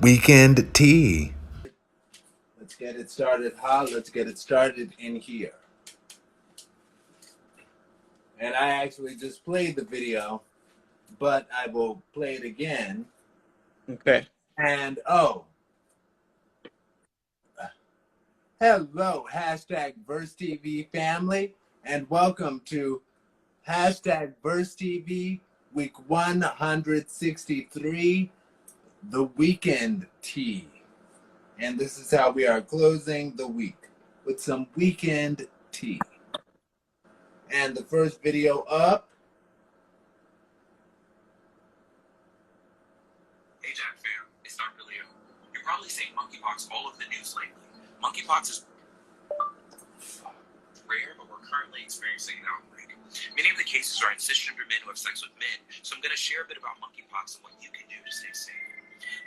Weekend tea. Let's get it started, huh? Let's get it started in here. And I actually just played the video, but I will play it again. Okay. And hello, hashtag Verse TV family, and welcome to hashtag Verse TV week 163, the weekend tea. And this is how we are closing the week with some weekend tea. And the first video up. Hey Jack fam, it's Dr. Leo. You're probably seeing monkeypox all over the news lately. Monkeypox is rare, but we're currently experiencing an outbreak. Many of the cases are in cisgender men who have sex with men, so I'm going to share a bit about monkeypox and what you can do to stay safe.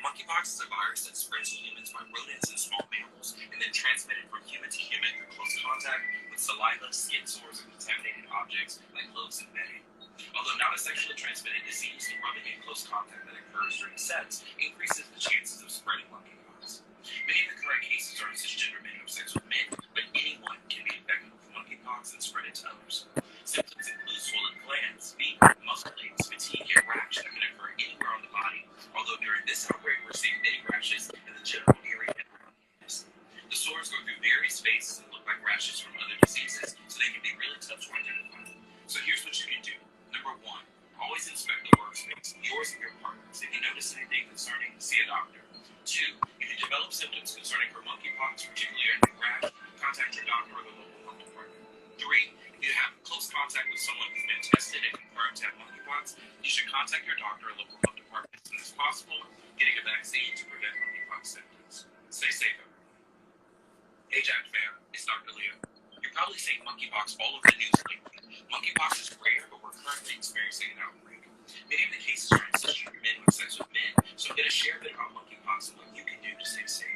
Monkeypox is a virus that spreads to humans by rodents and small mammals, and then transmitted from human to human through close contact with saliva, skin sores, and contaminated objects like clothes and bedding. Although not a sexually transmitted disease, the rubbing in close contact that occurs during sex increases the chances of spreading monkeypox. Many of the current cases are in cisgender men who have sex with men, but anyone can be infected with monkeypox and spread it to others. Symptoms include swollen glands, fever, muscle aches, fatigue, and rash that can occur anywhere on the body, although during this outbreak we're seeing many rashes in the general area and around the anus. The sores go through various phases and look like rashes from other diseases, so they can be really tough to identify. So here's what you can do. Number 1, always inspect the workspace, yours and your partner's. If you notice anything concerning, see a doctor. 2, if you develop symptoms concerning for monkeypox, particularly a new rash, contact your doctor or the local health department. 3, if you have close contact with someone who's been tested and confirmed to have monkeypox, you should contact your doctor or local health department as soon as possible, getting a vaccine to prevent monkeypox symptoms. Stay safe, everyone. Hey Jack fam, it's Dr. Leo. You're probably seeing monkeypox all over the news lately. Monkeypox is rare, but we're currently experiencing an outbreak. Many of the cases are in cisgender men who have sex with men, so I'm going to share a bit about monkeypox and what you can do to stay safe.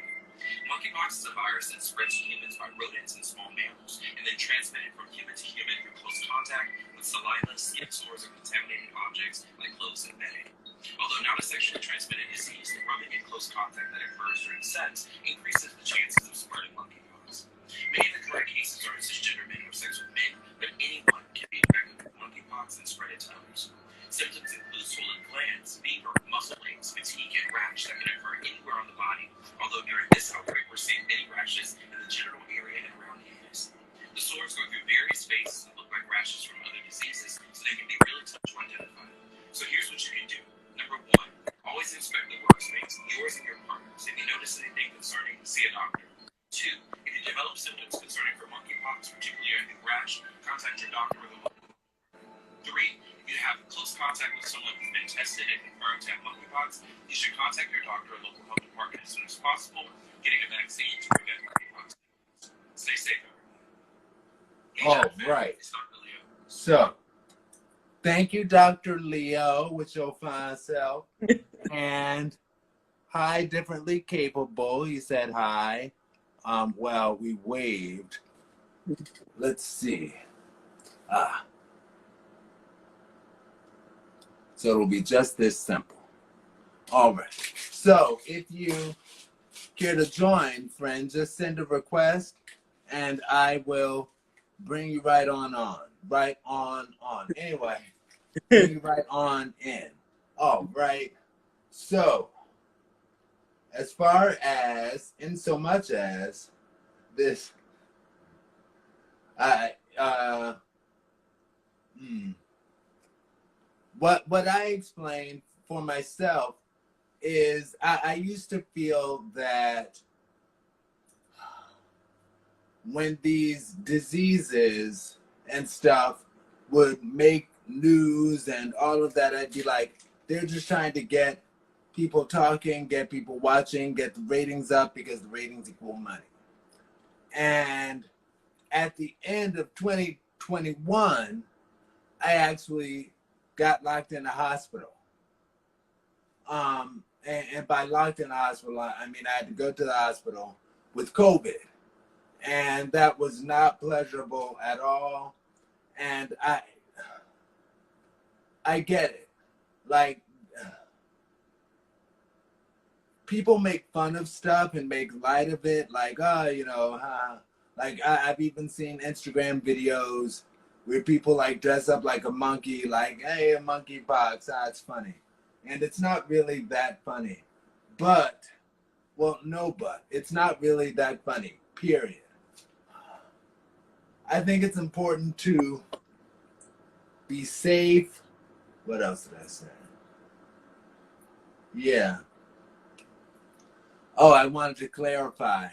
Monkeypox is a virus that spreads to humans by rodents and small mammals, and then transmitted from human to human through close contact with saliva, skin sores, and contaminated objects like clothes and bedding. Although not a sexually transmitted disease, the rubbing in close contact that occurs during sex increases the chances of spreading monkeypox. Many of the current cases are in cisgender men who have sex with men, but anyone can be infected with monkeypox and spread it to others. Symptoms include swollen glands, fever, muscle aches, fatigue, and rash that can occur anywhere on the body, although during this outbreak we're seeing many rashes in the genital area and around the anus. The sores go through various phases and look like rashes from other diseases, so they can be really tough to identify. So here's what you can do. Number 1, always inspect the workspace, yours and your partner's. If you notice anything concerning, see a doctor. 2, if you develop symptoms concerning for monkeypox, particularly a new rash, contact your doctor or the local. 3, if you have close contact with someone who's been tested and confirmed to have monkeypox, you should contact your doctor or local health department as soon as possible, getting a vaccine to prevent monkeypox. Stay safe, everyone. All right. So, thank you, Dr. Leo, with your fine self. And hi, differently capable. He said hi. Well, we waved. Let's see. So it'll be just this simple. All right. So if you care to join, friend, just send a request and I will bring you right on. Right on. Anyway, bring you right on in. All right. So, as far as, in so much as this, what I explained for myself is I used to feel that when these diseases and stuff would make news and all of that, I'd be like, they're just trying to get people talking, get people watching, get the ratings up because the ratings equal money. And at the end of 2021, I actually got locked in the hospital. And by locked in the hospital, I mean I had to go to the hospital with COVID. And that was not pleasurable at all. And I get it. Like, people make fun of stuff and make light of it, like, oh, you know, like I've even seen Instagram videos where people like dress up like a monkey, like, hey, a monkeypox, it's funny. And it's not really that funny. But, well, no, but it's not really that funny, period. I think it's important to be safe. What else did I say? Yeah. Oh, I wanted to clarify.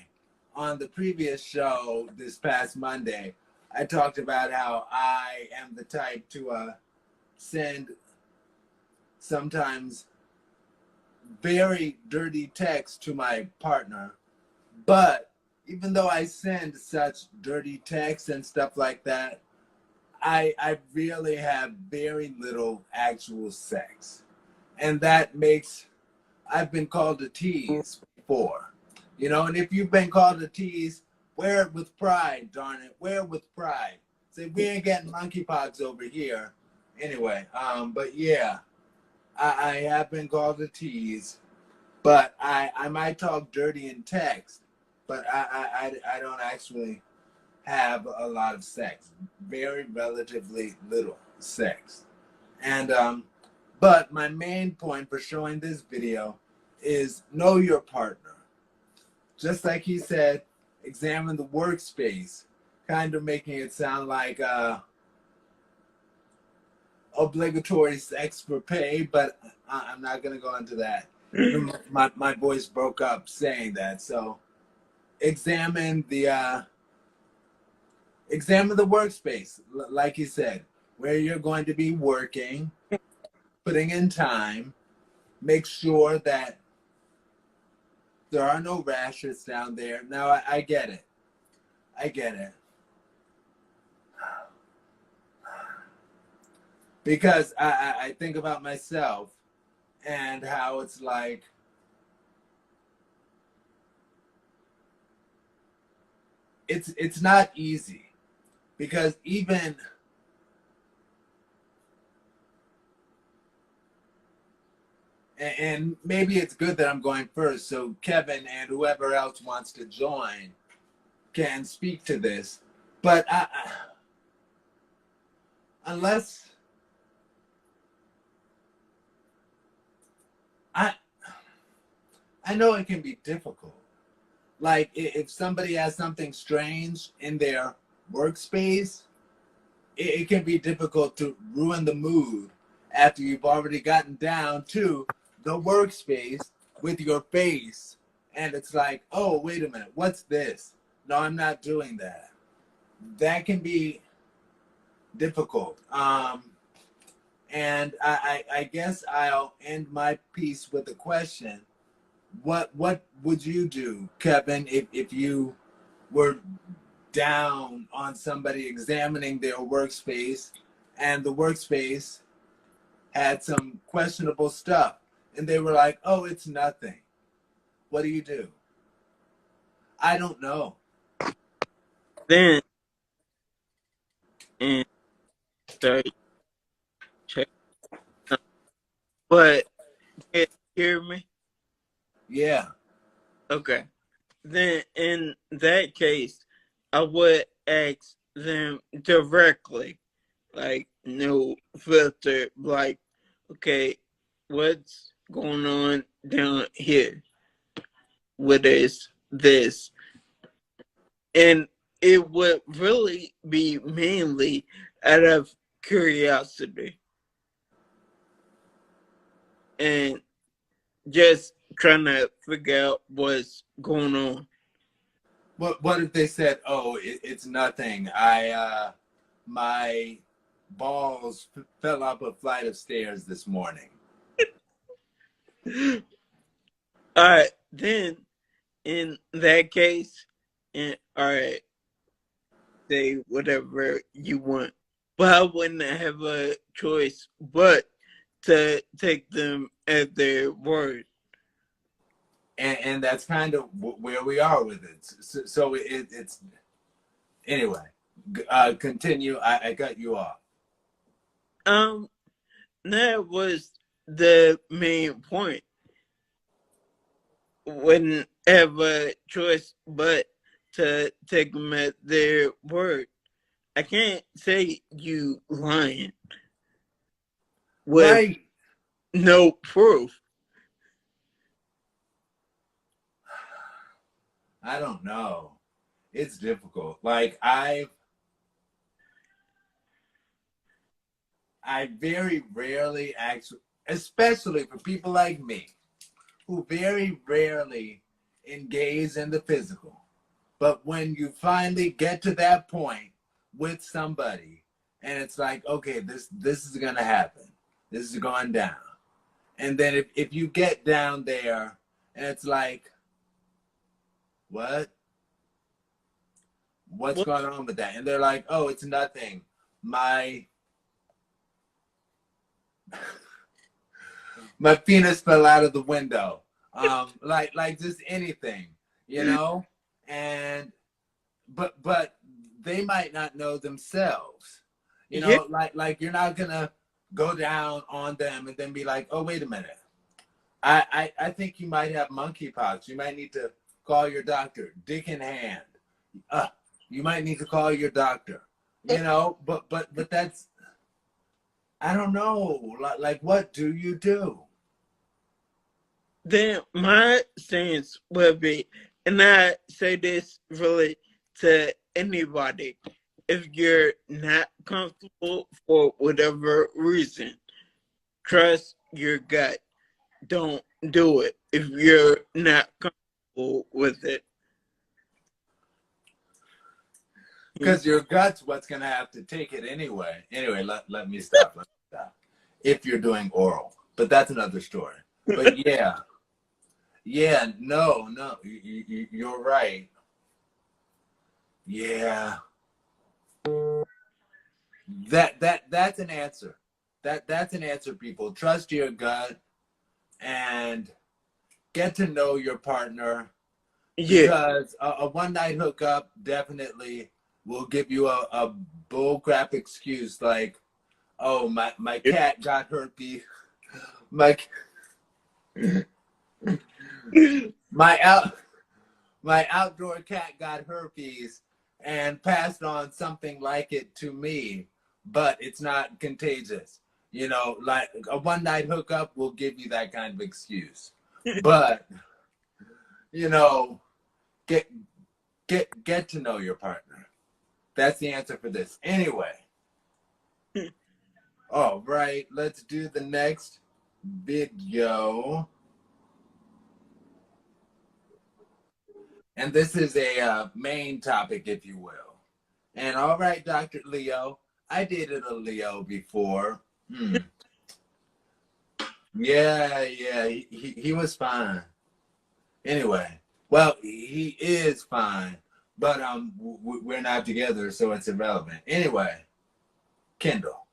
On the previous show this past Monday, I talked about how I am the type to send sometimes very dirty text to my partner. But even though I send such dirty texts and stuff like that, I really have very little actual sex. And that makes, I've been called a tease before. You know, and if you've been called a tease, wear it with pride, darn it. Wear it with pride. Say, we ain't getting monkeypox over here. Anyway, but yeah, I have been called a tease, but I might talk dirty in text, but I don't actually have a lot of sex. Very relatively little sex. And but my main point for showing this video is know your partner. Just like he said, examine the workspace, kind of making it sound like obligatory sex for pay, but I'm not going to go into that. My voice broke up saying that. So examine the workspace, like he said, where you're going to be working, putting in time. Make sure that there are no rashes down there. Now, I get it. I get it. Because I think about myself and how it's like, it's not easy. Because even, and maybe it's good that I'm going first, so Kevin and whoever else wants to join can speak to this. But unless I know it can be difficult. Like if somebody has something strange in their workspace, it can be difficult to ruin the mood after you've already gotten down to the workspace with your face. And it's like, oh, wait a minute, what's this? No, I'm not doing that. That can be difficult. And I guess I'll end my piece with a question. What would you do, Kevin, if you were down on somebody examining their workspace and the workspace had some questionable stuff and they were like, oh, it's nothing? What do you do? I don't know. Then and start check. But can you hear me? Yeah. Okay. Then in that case, I would ask them directly, like no filter, like, okay, what's going on down here? What is this? And it would really be mainly out of curiosity and just trying to figure out what's going on. What if they said, oh, it's nothing. My balls fell up a flight of stairs this morning. All right, then in that case, and all right, say whatever you want, but I wouldn't have a choice but to take them at their word. And that's kind of where we are with it. So it's anyway. Continue. I cut you off. That was the main point. wouldn't have a choice but to take them at their word. I can't say you lying with Right. no proof. I don't know. It's difficult. Like I very rarely actually, especially for people like me, who very rarely engage in the physical. But when you finally get to that point with somebody, and it's like, okay, this is gonna happen. This is going down. And then if you get down there and it's like, what? What's Well, going on with that? And they're like, oh, it's nothing. My my penis fell out of the window. Like just anything, you know? And but they might not know themselves. You yeah, know, like you're not gonna go down on them and then be like, oh, wait a minute. I think you might have monkeypox. You might need to call your doctor, dick in hand. You might need to call your doctor. You know, but that's, I don't know. Like what do you do? then my stance would be, and I say this really to anybody, if you're not comfortable for whatever reason, trust your gut. Don't do it if you're not comfortable with it. Because your gut's what's gonna have to take it anyway. Anyway, let me stop. Let me stop. If you're doing oral, but that's another story. But yeah, no, you're right. Yeah, that's an answer. That's an answer. People trust your gut and get to know your partner, Yeah. because a one night hookup definitely will give you a bull crap excuse like, oh, my cat got herpes. My my out my outdoor cat got herpes and passed on something like it to me, but it's not contagious. You know, like a one night hookup will give you that kind of excuse. But, you know, get get to know your partner. That's the answer for this. Anyway, all right, let's do the next video. And this is a main topic, if you will. And all right, Dr. Leo, I dated a Leo before. Yeah, he was fine. Anyway, well, he is fine, but we're not together, so it's irrelevant. Anyway, Kendall.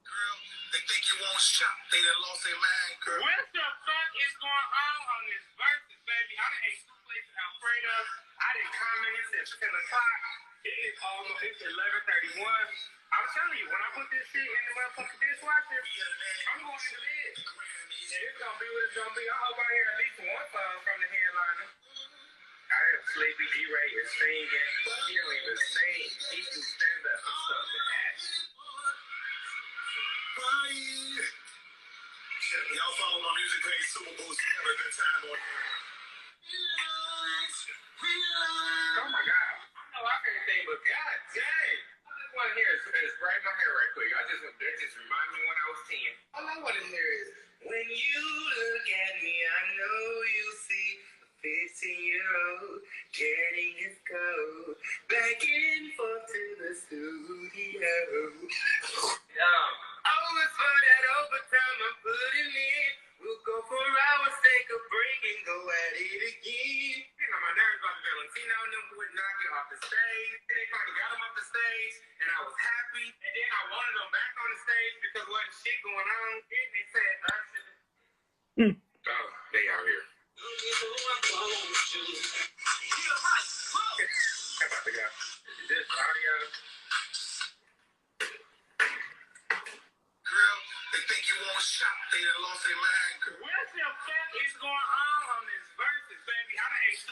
Girl, they think you won't shop. They done lost their mind, girl. What the fuck is going on this versus, baby? I done ate two places Alfredo. I didn't comment since 10 o'clock. It's 11:31. I'm telling you, when I put this shit in the motherfucking dishwasher, I'm going to bed. And it's gonna be what it's gonna be. I hope I hear at least one song from the headliner. I have Sleepy D-Ray is singing. He don't even sing. He do stand up and stuff and act. Y'all follow my music page, Super Boost. Have a good time on here. Oh my God. I know I can't think, but God dang. I just want to hear is braid my hair right quick. That just remind me when I was 10. All I want to hear is, when you look at me, I know you see a 15-year-old getting his coat back and forth to the studio. Always for that overtime I'm putting in. We'll go for hours, take a break, and go at it again. You know, my nerves about Valentino and them would knock me off the stage. And they finally got him off the stage, and I was happy. And then I wanted them back on the stage because there wasn't shit going on. And they said, oh, they out here. How about the guy? This audio. Girl, they think you won't shop. They done lost their mind, girl. What the fuck is going on this versus, baby?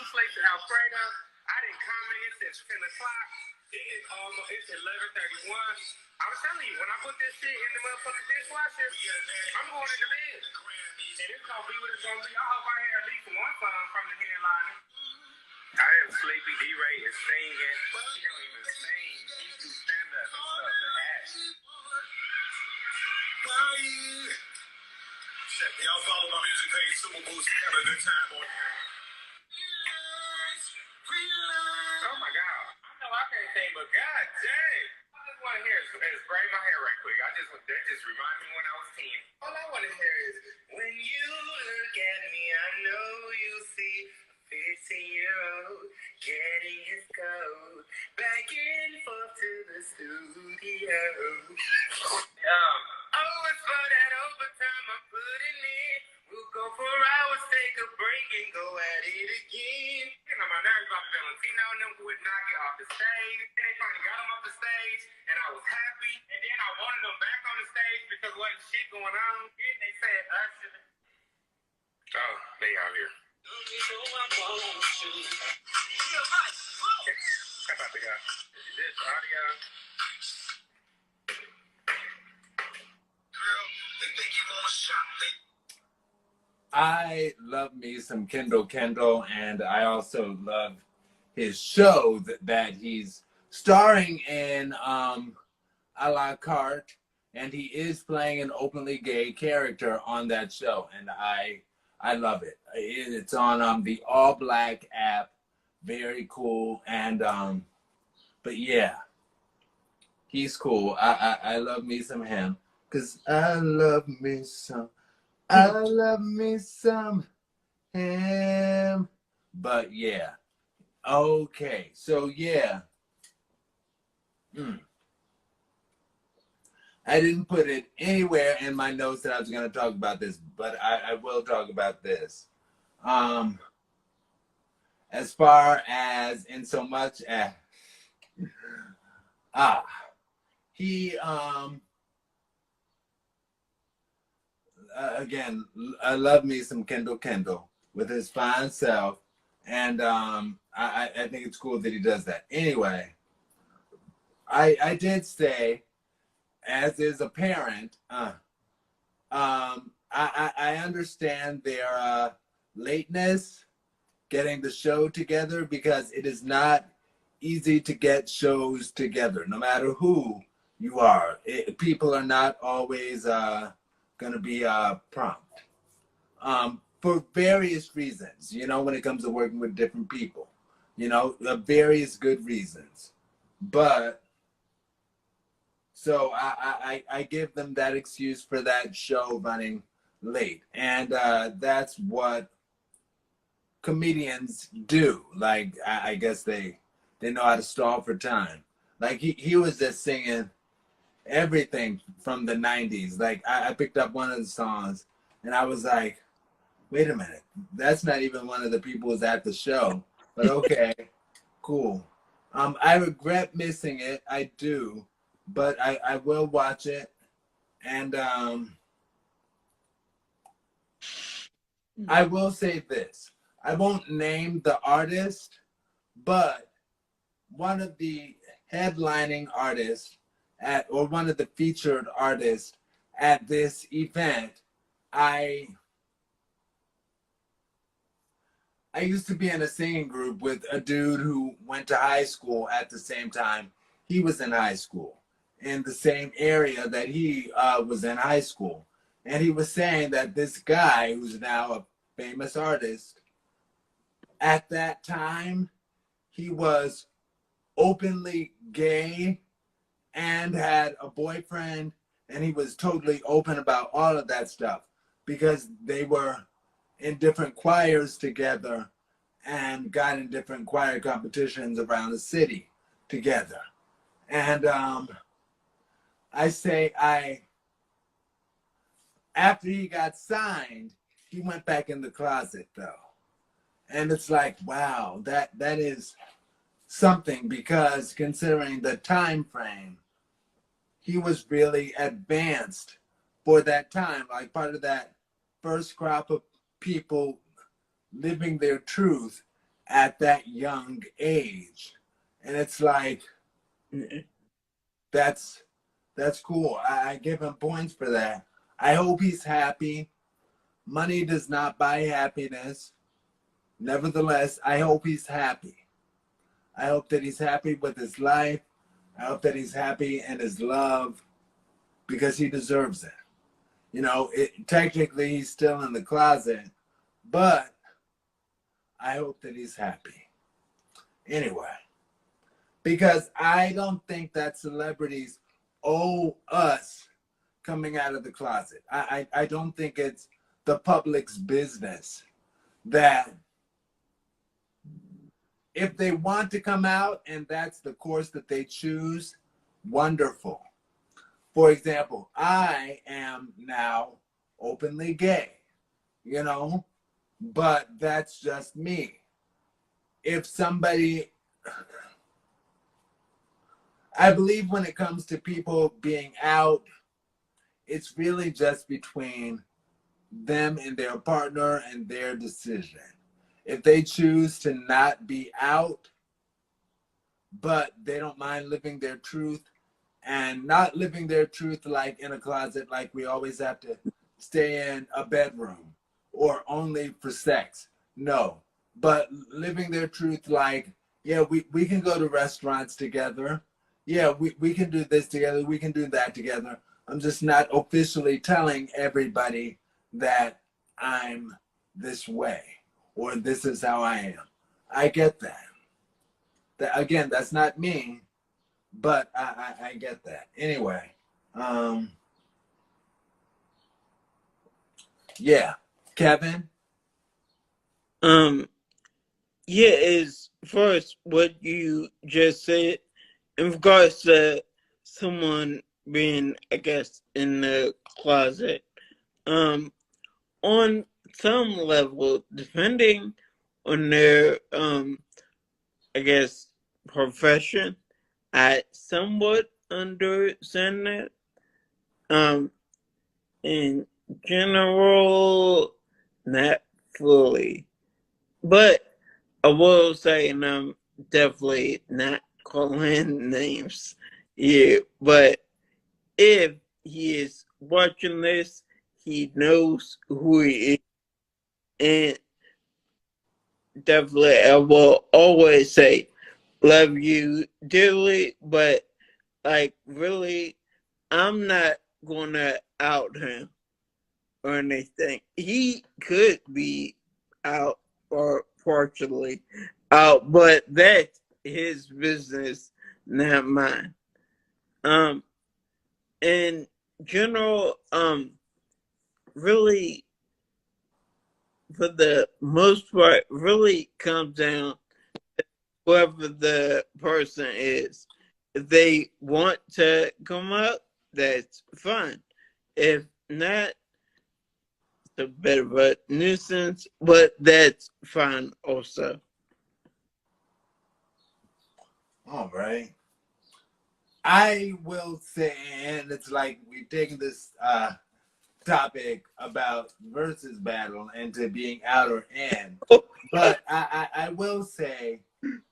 Inflation Alfredo. I didn't comment it since 10 o'clock. It's 11:31. I'm telling you, when I put this shit in the motherfucking dishwasher, I'm going to the bed. And it's gonna be what it's gonna be. I hope I hear at least one song from the headliner. I am Sleepy. D-Ray is singing. He don't even sing. He do stand-up and stuff. The act. Y'all follow my music page, Super Boost. Have a good time on here. Oh my God. I know I can't sing, but God dang. I just want to hear is braid my hair right quick. That just reminded me when I was 10. All I want to hear is, when you look at me, I know you see a 15-year-old getting his coat back and forth to the studio. It's for that overtime I'm putting in. We'll go for hours, take a break, and go at it again. You know, my nerves about Valentino and them would not get off the stage. And they finally got them off the stage, and I was happy. And then I wanted them back on the stage because there wasn't shit going on. And they said, Usher. Oh, they out here. I'm about to go. This audio. I love me some Kendall, and I also love his show that he's starring in a la carte, and he is playing an openly gay character on that show, and I love it. It's on the All Black app, very cool, and but yeah, he's cool. I love me some him, 'cause I love me some him. But yeah. Okay. So yeah. I didn't put it anywhere in my notes that I was going to talk about this, but I will talk about this. As far as in so much as he again, I love me some Kendall with his fine self, and I think it's cool that he does that. Anyway, I did say, as is apparent, I understand their lateness getting the show together, because it is not easy to get shows together, no matter who you are. People are not always going to be prompt for various reasons, you know, when it comes to working with different people, you know, various good reasons. But so I give them that excuse for that show running late. And that's what comedians do. Like, I guess they know how to stall for time. Like, he was just singing everything from the 90s. Like, I picked up one of the songs, and I was like, wait a minute, that's not even one of the people who's at the show. But okay, cool. I regret missing it. I do. But I will watch it. And I will say this. I won't name the artist, but one of the headlining artists or one of the featured artists at this event, I used to be in a singing group with a dude who went to high school at the same time he was in high school, in the same area that he was in high school. And he was saying that this guy, who's now a famous artist, at that time, he was openly gay and had a boyfriend, and he was totally open about all of that stuff because they were in different choirs together and got in different choir competitions around the city together. And after he got signed, he went back in the closet though. And it's like, wow, that is something, because considering the time frame, he was really advanced for that time, like part of that first crop of people living their truth at that young age. And it's like, that's cool. I give him points for that. I hope he's happy. Money does not buy happiness. Nevertheless, I hope he's happy. I hope that he's happy with his life. I hope that he's happy in his love, because he deserves it. You know, technically he's still in the closet, but I hope that he's happy. Anyway, because I don't think that celebrities owe us coming out of the closet. I don't think it's the public's business. That if they want to come out and that's the course that they choose, wonderful. For example, I am now openly gay, you know, but that's just me. If somebody, I believe when it comes to people being out, it's really just between them and their partner and their decision. If they choose to not be out, but they don't mind living their truth, and not living their truth like in a closet, like we always have to stay in a bedroom or only for sex. No, but living their truth like, yeah, we can go to restaurants together. Yeah, we can do this together. We can do that together. I'm just not officially telling everybody that I'm this way or this is how I am. I get that. Again, that's not me, but I get that. Anyway, yeah, Kevin. Yeah, as far as what you just said, in regards to someone being, I guess, in the closet, on some level, depending on their, I guess, profession, I somewhat understand that. In general, not fully. But I will say, and I'm definitely not calling names here, but if he is watching this, he knows who he is. And definitely, I will always say, love you dearly, but like, really, I'm not gonna out him or anything. He could be out or partially out, but that's his business, not mine. In general, really, for the most part, really comes down to whoever the person is. If they want to come up, that's fine. If not, it's a bit of a nuisance, but that's fine also. All right. I will say, and it's like we've taken this topic about versus battle into being out or in. But I will say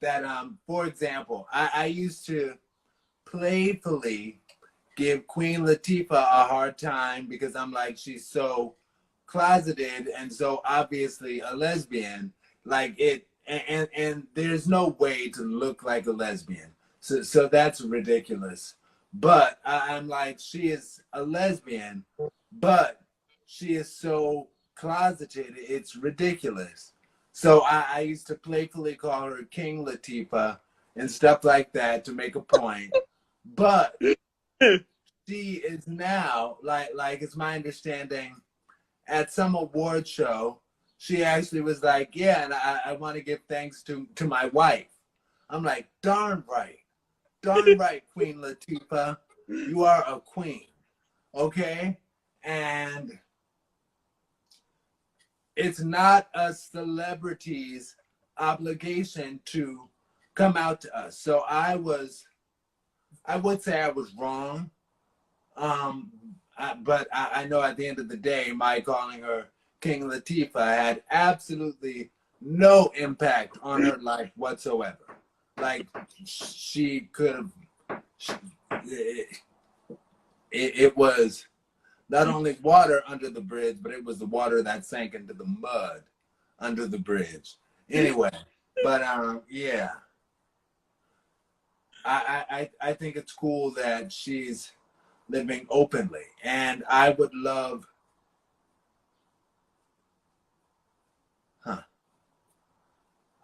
that, for example, I used to playfully give Queen Latifah a hard time because I'm like, she's so closeted and so obviously a lesbian. Like it, and there's no way to look like a lesbian. So that's ridiculous. But I'm like, she is a lesbian, but she is so closeted, it's ridiculous. So I used to playfully call her King Latifah and stuff like that to make a point. But she is now, like it's my understanding, at some award show, she actually was like, yeah, and I want to give thanks to my wife. I'm like, darn right, Queen Latifah, you are a queen, okay? And it's not a celebrity's obligation to come out to us. So I would say I was wrong. But I know at the end of the day, my calling her King Latifah had absolutely no impact on her life whatsoever. Like, she could have, it was not only water under the bridge, but it was the water that sank into the mud under the bridge. Anyway, but yeah, I think it's cool that she's living openly, and I would love,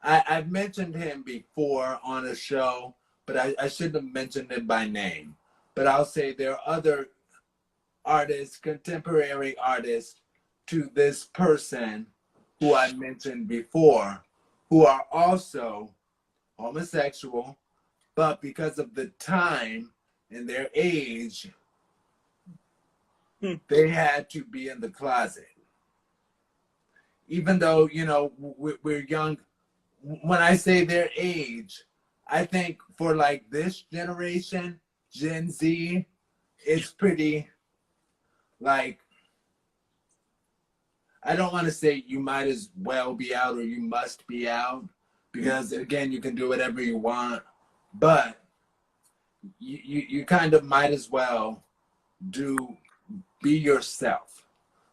I've mentioned him before on a show, but I shouldn't have mentioned him by name. But I'll say there are other artists, contemporary artists to this person who I mentioned before, who are also homosexual, but because of the time and their age, they had to be in the closet. Even though, you know, we're young, when I say their age, I think for like this generation, Gen Z, it's pretty like, I don't want to say you might as well be out or you must be out, because again, you can do whatever you want, but you kind of might as well be yourself.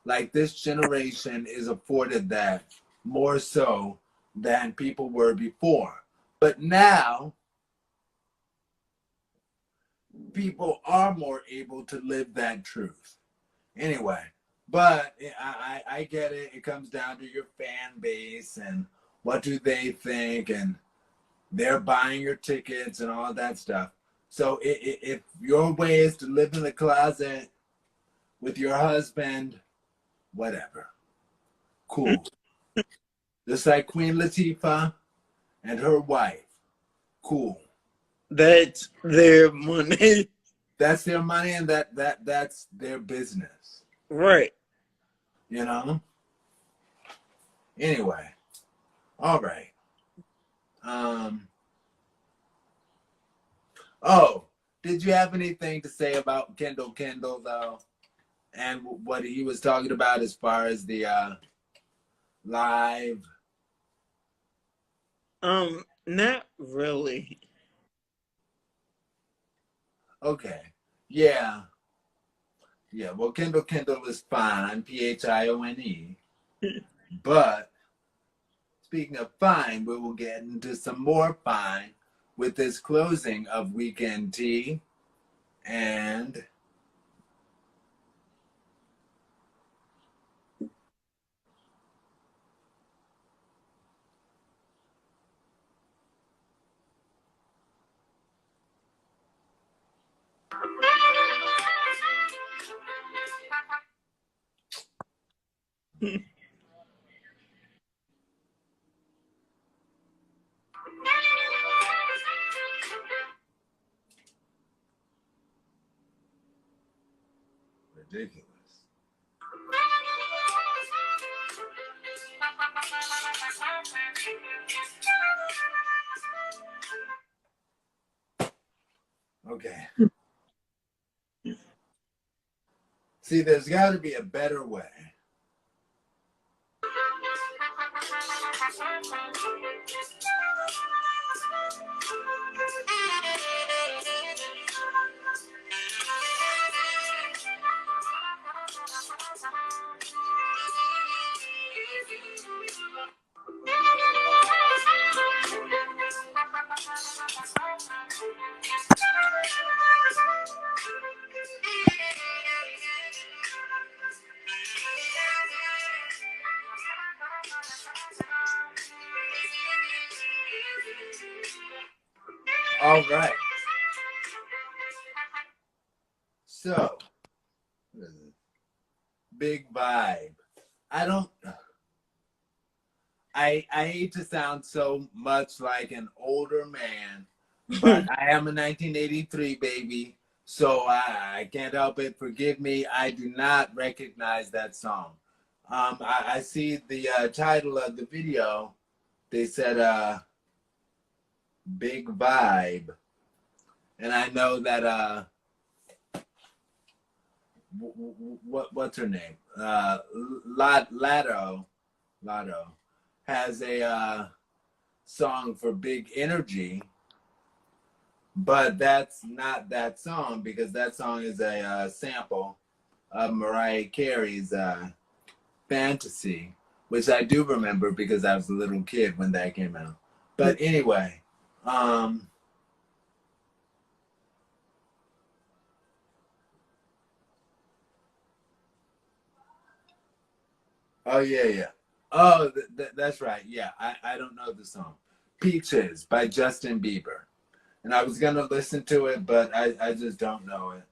Like, this generation is afforded that more so than people were before. But now people are more able to live that truth. Anyway, but I get it. It comes down to your fan base and what do they think, and they're buying your tickets and all that stuff. So if your way is to live in the closet with your husband, whatever, cool. Just like Queen Latifah and her wife, cool. That's their money. That's their money, and that's their business. Right. You know? Anyway. All right. Oh, did you have anything to say about Kendall though? And what he was talking about as far as the live? Not really. Okay. Yeah. Yeah. Well, Kendall is fine. Phione. But speaking of fine, we will get into some more fine with this closing of Weekend Tea. And ridiculous. Okay. See, there's got to be a better way. All right. So, big vibe. I hate to sound so much like an older man, but I am a 1983 baby, so I can't help it. Forgive me, I do not recognize that song. I see the title of the video. They said big vibe, and I know that what's her name? Lotto. has a song for Big Energy, but that's not that song because that song is a sample of Mariah Carey's Fantasy, which I do remember because I was a little kid when that came out. But anyway, oh yeah. Oh, that's right. Yeah, I don't know the song. Peaches by Justin Bieber. And I was gonna listen to it, but I just don't know it.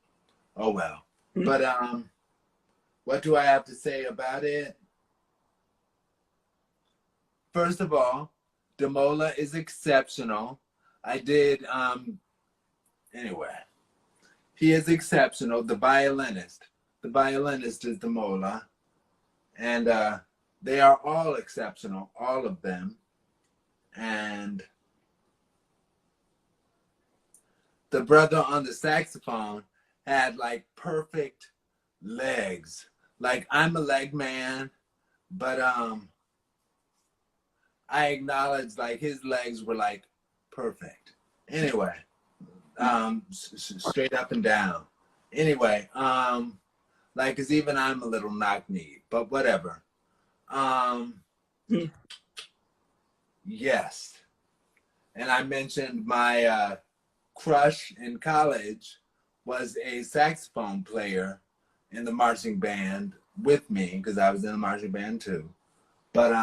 Oh well. But what do I have to say about it? First of all, Demola is exceptional. I did anyway. He is exceptional. The violinist. The violinist is Demola. And they are all exceptional, all of them. And the brother on the saxophone had like perfect legs. Like I'm a leg man, but I acknowledge like his legs were like perfect. Anyway, straight up and down. Anyway, like cause even I'm a little knock-kneed, but whatever. Yes. And I mentioned my crush in college was a saxophone player in the marching band with me because I was in the marching band too. But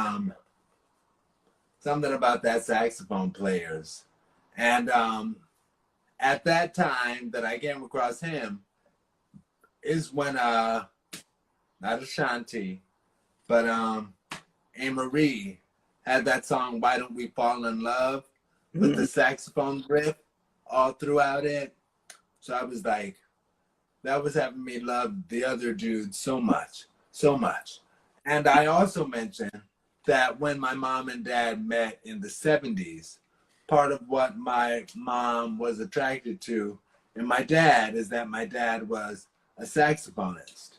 something about that saxophone players. And at that time that I came across him is when not Ashanti, but Marie had that song "Why Don't We Fall in Love" with the saxophone riff all throughout it. So I was like, that was having me love the other dude so much, so much. And I also mentioned that when my mom and dad met in the 70s, part of what my mom was attracted to and my dad is that my dad was a saxophonist.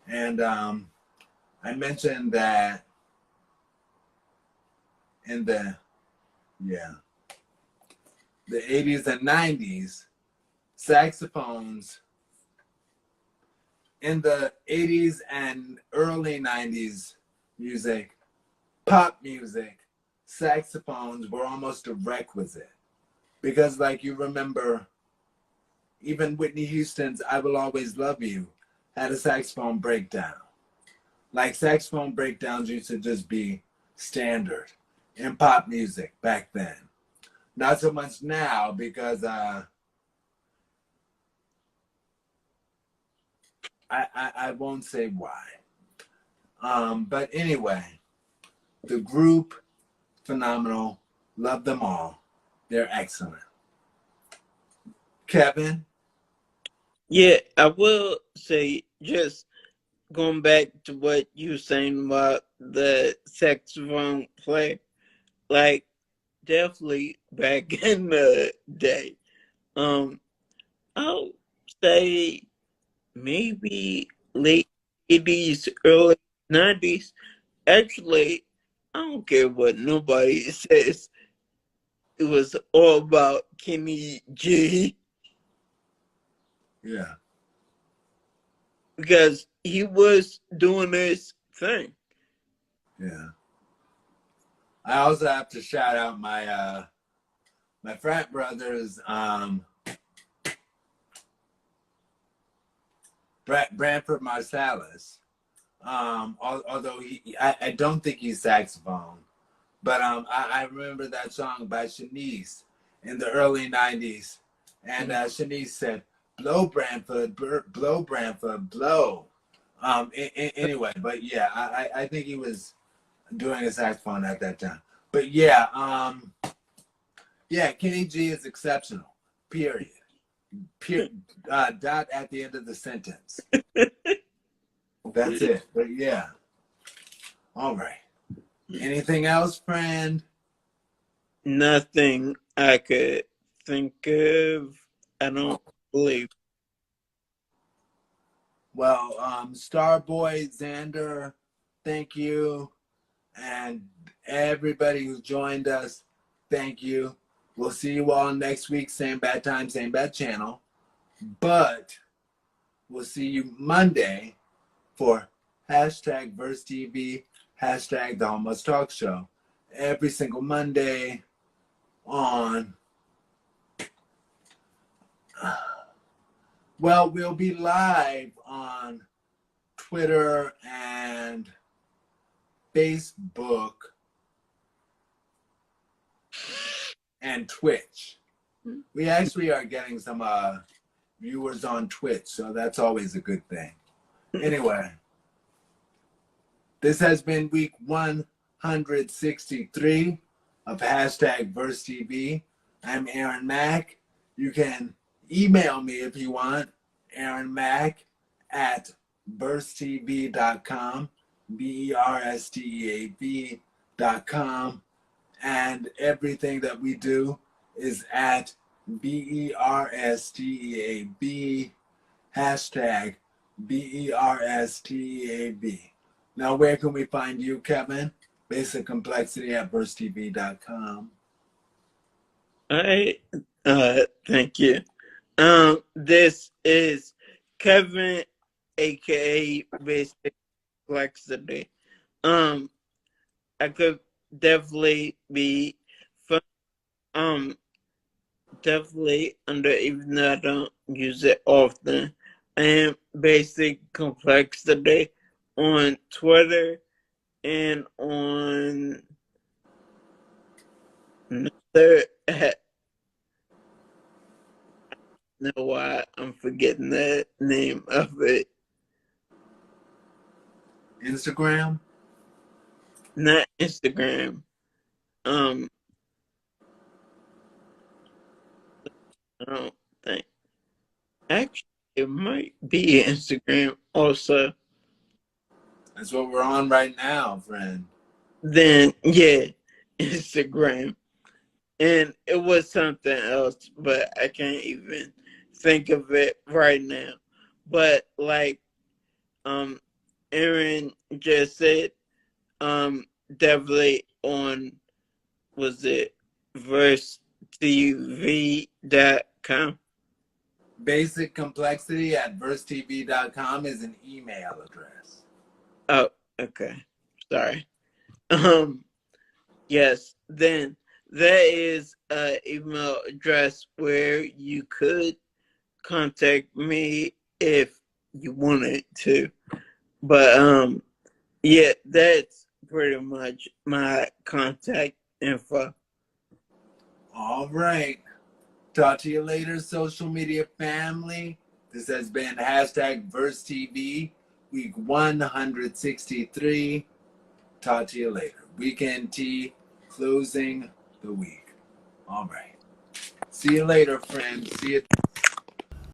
And I mentioned that in the 80s and 90s, saxophones in the 80s and early 90s music, pop music, saxophones were almost a requisite. Because like you remember, even Whitney Houston's "I Will Always Love You" had a saxophone breakdown. Like saxophone breakdowns used to just be standard in pop music back then. Not so much now because I won't say why. But anyway, the group, phenomenal. Love them all. They're excellent. Kevin? Yeah, I will say, just going back to what you were saying about the saxophone player, like definitely back in the day. I'll say maybe late 80s, early 90s. Actually, I don't care what nobody says. It was all about Kenny G. Yeah. Because he was doing his thing. Yeah. I also have to shout out my my frat brothers, Branford Marsalis. Although I don't think he's saxophone, but I remember that song by Shanice in the early 90s. And Shanice said, "Blow Branford, blow Branford, blow." Anyway, but yeah, I think he was doing a saxophone at that time. But yeah, Kenny G is exceptional. Period. Dot at the end of the sentence. That's it. But yeah. All right. Anything else, friend? Nothing I could think of. I don't believe. Well, Starboy, Xander, thank you. And everybody who joined us, thank you. We'll see you all next week. Same bad time, same bad channel. But we'll see you Monday for hashtag Verse TV, hashtag The Homeless Talk Show. Every single Monday on... Well, we'll be live on Twitter and Facebook and Twitch. We actually are getting some viewers on Twitch, so that's always a good thing. Anyway, this has been week 163 of hashtag Verse TV. I'm Aaron Mack. You can email me if you want, Aaron Mack at burstv.com, BERSTEAV.com, and everything that we do is at BERSTEAB, hashtag BERSTEAB. Now, where can we find you, Kevin? Basic Complexity at burstv.com. All right. Thank you. This is Kevin, aka Basic Complexity. I could definitely be definitely under, even though I don't use it often. I am Basic Complexity on Twitter and on another. Know why I'm forgetting the name of it. Instagram? Not Instagram. I don't think. Actually, it might be Instagram also. That's what we're on right now, friend. Then, yeah, Instagram. And it was something else, but I can't even think of it right now. But like Aaron just said, definitely on, was it versetv.com? Basic Complexity at versetv.com is an email address. Oh, okay. Sorry. Yes, then that is an email address where you could contact me if you wanted to. But yeah, that's pretty much my contact info. All right. Talk to you later, social media family. This has been hashtag VerseTV, week 163. Talk to you later. Weekend tea, closing the week. All right. See you later, friends. See you.